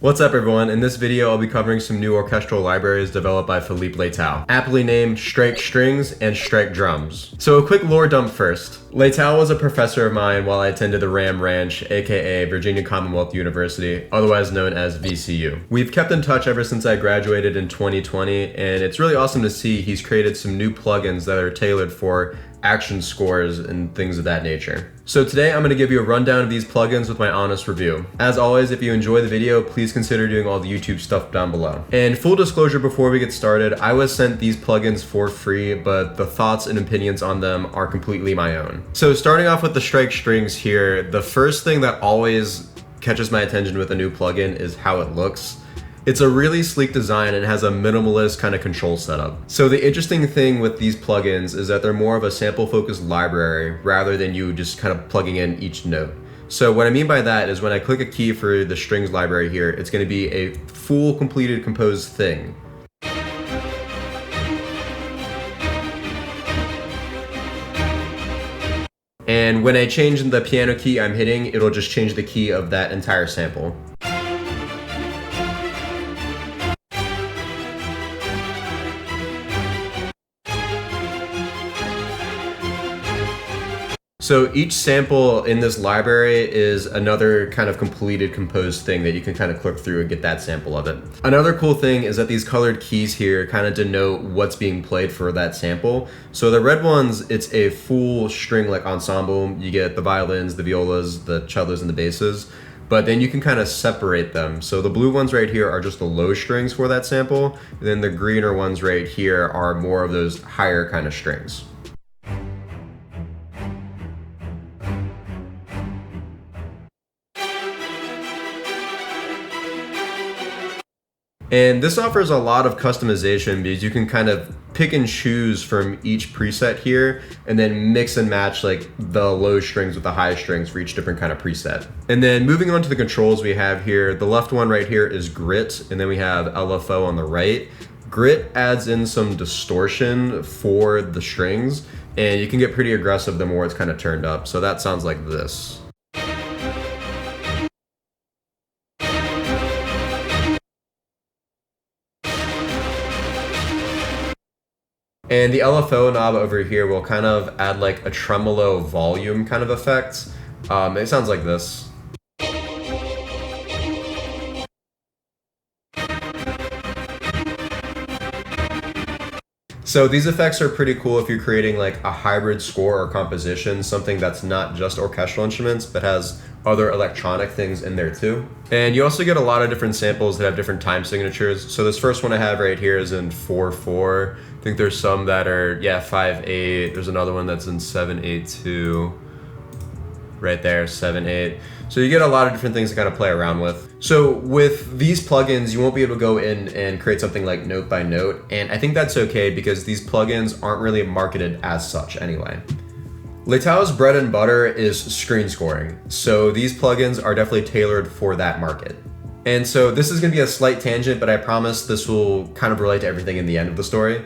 What's up everyone? In this video I'll be covering some new orchestral libraries developed by Philippe Leitao, aptly named Strike Strings and Strike Drums. So a quick lore dump first. Leitao was a professor of mine while I attended the Ram Ranch, aka Virginia Commonwealth University, otherwise known as VCU. We've kept in touch ever since I graduated in 2020, and it's really awesome to see he's created some new plugins that are tailored for action scores and things of that nature. So today I'm going to give you a rundown of these plugins with my honest review. As always, if you enjoy the video, please consider doing all the YouTube stuff down below. And full disclosure before we get started, I was sent these plugins for free, but the thoughts and opinions on them are completely my own. So starting off with the Strike Strings here, the first thing that always catches my attention with a new plugin is how it looks. It's a really sleek design and has a minimalist kind of control setup. So the interesting thing with these plugins is that they're more of a sample focused library rather than you just kind of plugging in each note. So what I mean by that is when I click a key for the strings library here, it's going to be a full completed composed thing. And when I change the piano key I'm hitting, it'll just change the key of that entire sample. So each sample in this library is another kind of completed composed thing that you can kind of click through and get that sample of it. Another cool thing is that these colored keys here kind of denote what's being played for that sample. So the red ones, it's a full string like ensemble. You get the violins, the violas, the cellos, and the basses. But then you can kind of separate them. So the blue ones right here are just the low strings for that sample. And then the greener ones right here are more of those higher kind of strings. And this offers a lot of customization because you can kind of pick and choose from each preset here and then mix and match like the low strings with the high strings for each different kind of preset. And then moving on to the controls we have here, the left one right here is grit, and then we have LFO on the right. Grit adds in some distortion for the strings, and you can get pretty aggressive the more it's kind of turned up. So that sounds like this. And the LFO knob over here will kind of add like a tremolo volume kind of effect. It sounds like this. So these effects are pretty cool if you're creating like a hybrid score or composition, something that's not just orchestral instruments, but has other electronic things in there too. And you also get a lot of different samples that have different time signatures. So this first one I have right here is in 4/4. I think there's some that are, 5/8. There's another one that's in 7/8/2. Right there, 7/8. So you get a lot of different things to kind of play around with. So with these plugins, you won't be able to go in and create something like note by note. And I think that's okay because these plugins aren't really marketed as such anyway. Leitao's bread and butter is screen scoring. So these plugins are definitely tailored for that market. And so this is gonna be a slight tangent, but I promise this will kind of relate to everything in the end of the story.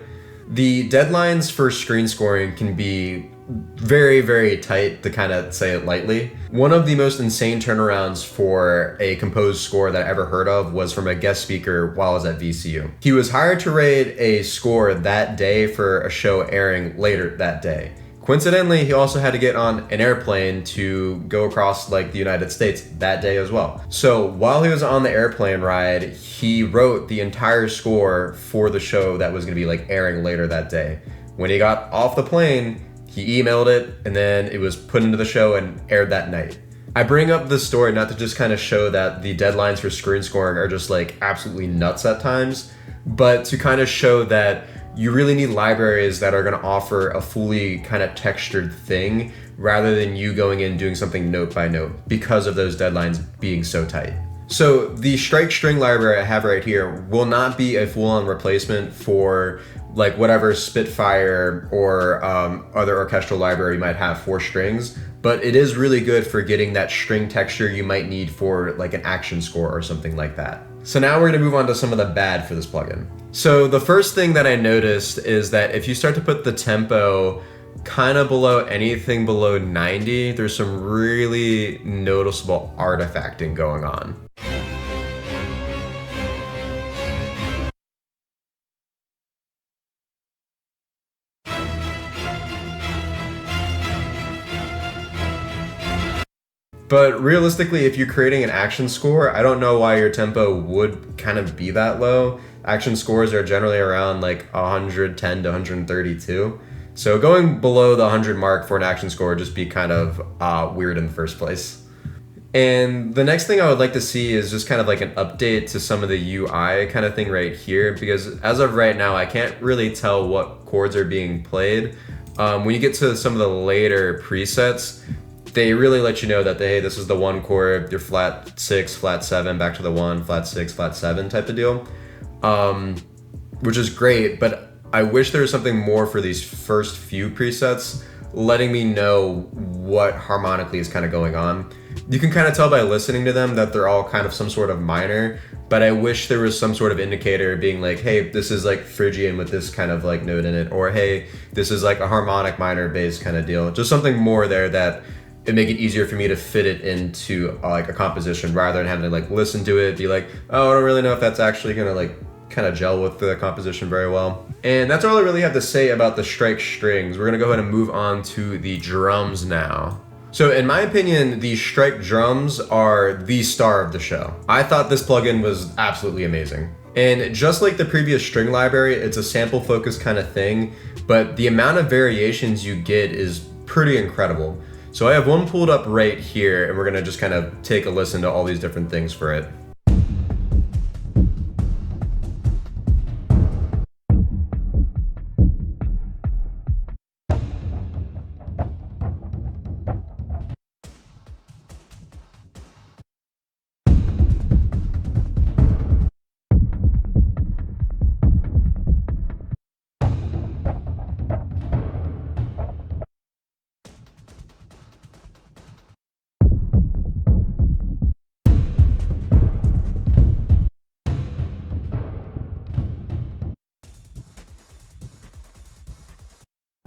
The deadlines for screen scoring can be very, very tight, to kind of say it lightly. One of the most insane turnarounds for a composed score that I ever heard of was from a guest speaker while I was at VCU. He was hired to read a score that day for a show airing later that day. Coincidentally, he also had to get on an airplane to go across like the United States that day as well. So while he was on the airplane ride, he wrote the entire score for the show that was gonna be like airing later that day. When he got off the plane, he emailed it, and then it was put into the show and aired that night. I bring up this story not to just kind of show that the deadlines for screen scoring are just like absolutely nuts at times, but to kind of show that you really need libraries that are going to offer a fully kind of textured thing rather than you going in doing something note by note because of those deadlines being so tight. So the Strike String library I have right here will not be a full-on replacement for like whatever Spitfire or other orchestral library you might have for strings, but it is really good for getting that string texture you might need for like an action score or something like that. So now we're gonna move on to some of the bad for this plugin. So the first thing that I noticed is that if you start to put the tempo kind of below anything below 90, there's some really noticeable artifacting going on. But realistically, if you're creating an action score, I don't know why your tempo would kind of be that low. Action scores are generally around like 110 to 132. So going below the 100 mark for an action score would just be kind of weird in the first place. And the next thing I would like to see is just kind of like an update to some of the UI kind of thing right here, because as of right now, I can't really tell what chords are being played. When you get to some of the later presets, they really let you know that, hey, this is the 1 chord, your flat 6, flat 7, back to the 1, flat 6, flat 7 type of deal, which is great, but I wish there was something more for these first few presets, letting me know what harmonically is kind of going on. You can kind of tell by listening to them that they're all kind of some sort of minor, but I wish there was some sort of indicator being like, hey, this is like Phrygian with this kind of like note in it, or hey, this is like a harmonic minor bass kind of deal. Just something more there that it'd make it easier for me to fit it into like a composition rather than having to like listen to it, be like, oh, I don't really know if that's actually gonna like kind of gel with the composition very well. And that's all I really have to say about the strike strings. We're gonna go ahead and move on to the drums now. So in my opinion, the strike drums are the star of the show. I thought this plugin was absolutely amazing. And just like the previous string library, it's a sample focused kind of thing, but the amount of variations you get is pretty incredible. So I have one pulled up right here, and we're gonna just kind of take a listen to all these different things for it.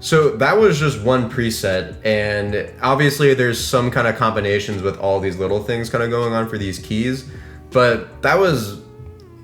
So that was just one preset, and obviously there's some kind of combinations with all these little things kind of going on for these keys, but that was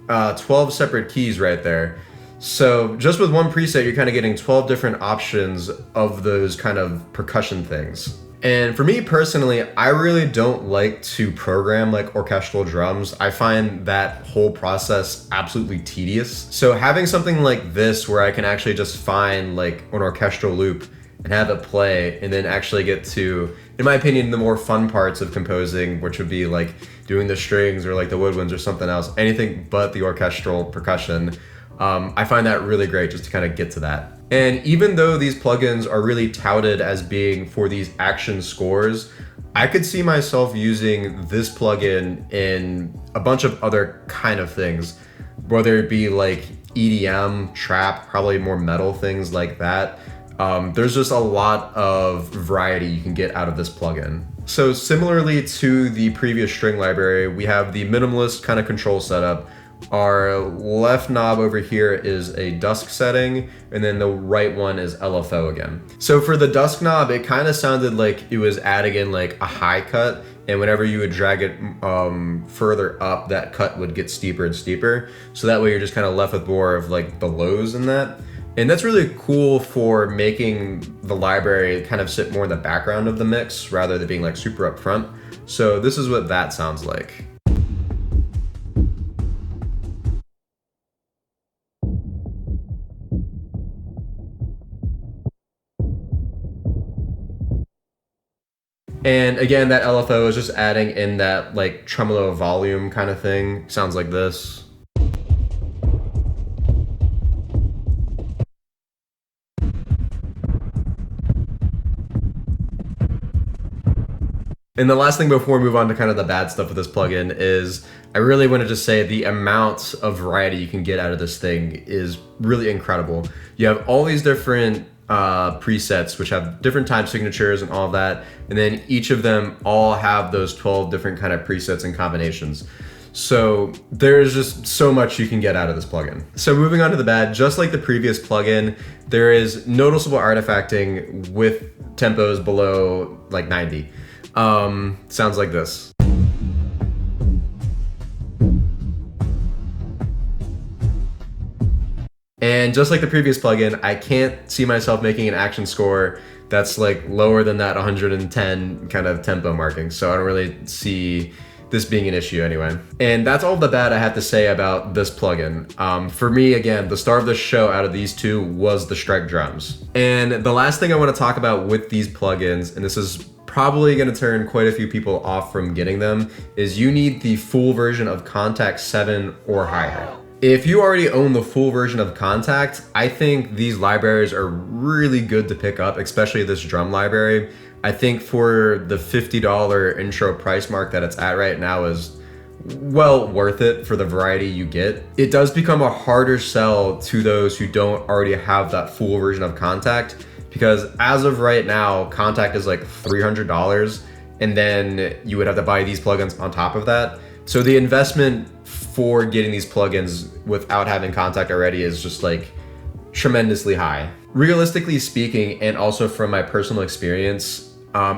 12 separate keys right there. So just with one preset, you're kind of getting 12 different options of those kind of percussion things. And for me personally, I really don't like to program like orchestral drums. I find that whole process absolutely tedious. So having something like this where I can actually just find like an orchestral loop and have it play and then actually get to, in my opinion, the more fun parts of composing, which would be like doing the strings or like the woodwinds or something else, anything but the orchestral percussion. I find that really great just to kind of get to that. And even though these plugins are really touted as being for these action scores, I could see myself using this plugin in a bunch of other kind of things, whether it be like EDM, trap, probably more metal things like that. There's just a lot of variety you can get out of this plugin. So similarly to the previous string library, we have the minimalist kind of control setup. Our left knob over here is a dusk setting, and then the right one is LFO again. So for the dusk knob, it kind of sounded like it was adding in like a high cut, and whenever you would drag it further up, that cut would get steeper and steeper. So that way you're just kind of left with more of like the lows in that. And that's really cool for making the library kind of sit more in the background of the mix rather than being like super up front. So this is what that sounds like. And again, that LFO is just adding in that like tremolo volume kind of thing. Sounds like this. And the last thing before we move on to kind of the bad stuff with this plugin is I really want to just say the amount of variety you can get out of this thing is really incredible. You have all these different presets which have different time signatures and all of that, and then each of them all have those 12 different kind of presets and combinations. So there's just so much you can get out of this plugin. So moving on to the bad, just like the previous plugin, there is noticeable artifacting with tempos below like 90. Sounds like this. And just like the previous plugin, I can't see myself making an action score that's like lower than that 110 kind of tempo marking. So I don't really see this being an issue anyway. And that's all the bad I have to say about this plugin. For me, again, the star of the show out of these two was the Strike drums. And the last thing I want to talk about with these plugins, and this is probably going to turn quite a few people off from getting them, is you need the full version of Contact 7 or higher. If you already own the full version of Contact, I think these libraries are really good to pick up, especially this drum library. I think for the $50 intro price mark that it's at right now is well worth it for the variety you get. It does become a harder sell to those who don't already have that full version of Contact, because as of right now, Contact is like $300, and then you would have to buy these plugins on top of that. So the investment for getting these plugins without having Contact already is just like tremendously high. Realistically speaking, and also from my personal experience,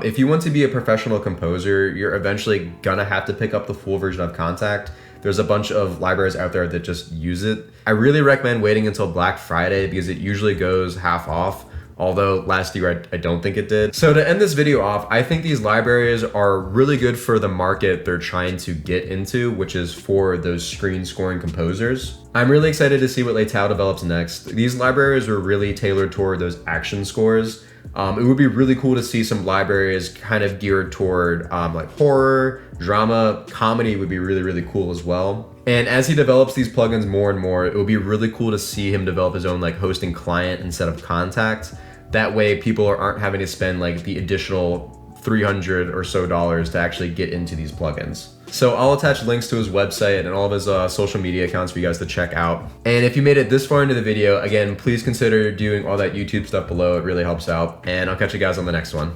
if you want to be a professional composer, you're eventually gonna have to pick up the full version of Contact. There's a bunch of libraries out there that just use it. I really recommend waiting until Black Friday because it usually goes half off, although last year I don't think it did. So to end this video off, I think these libraries are really good for the market they're trying to get into, which is for those screen scoring composers. I'm really excited to see what Leitao develops next. These libraries are really tailored toward those action scores. It would be really cool to see some libraries kind of geared toward like horror, drama, comedy would be really, really cool as well. And as he develops these plugins more and more, it would be really cool to see him develop his own like hosting client instead of Contact. That way people aren't having to spend like the additional $300 or so to actually get into these plugins. So I'll attach links to his website and all of his social media accounts for you guys to check out. And if you made it this far into the video, again, please consider doing all that YouTube stuff below. It really helps out. And I'll catch you guys on the next one.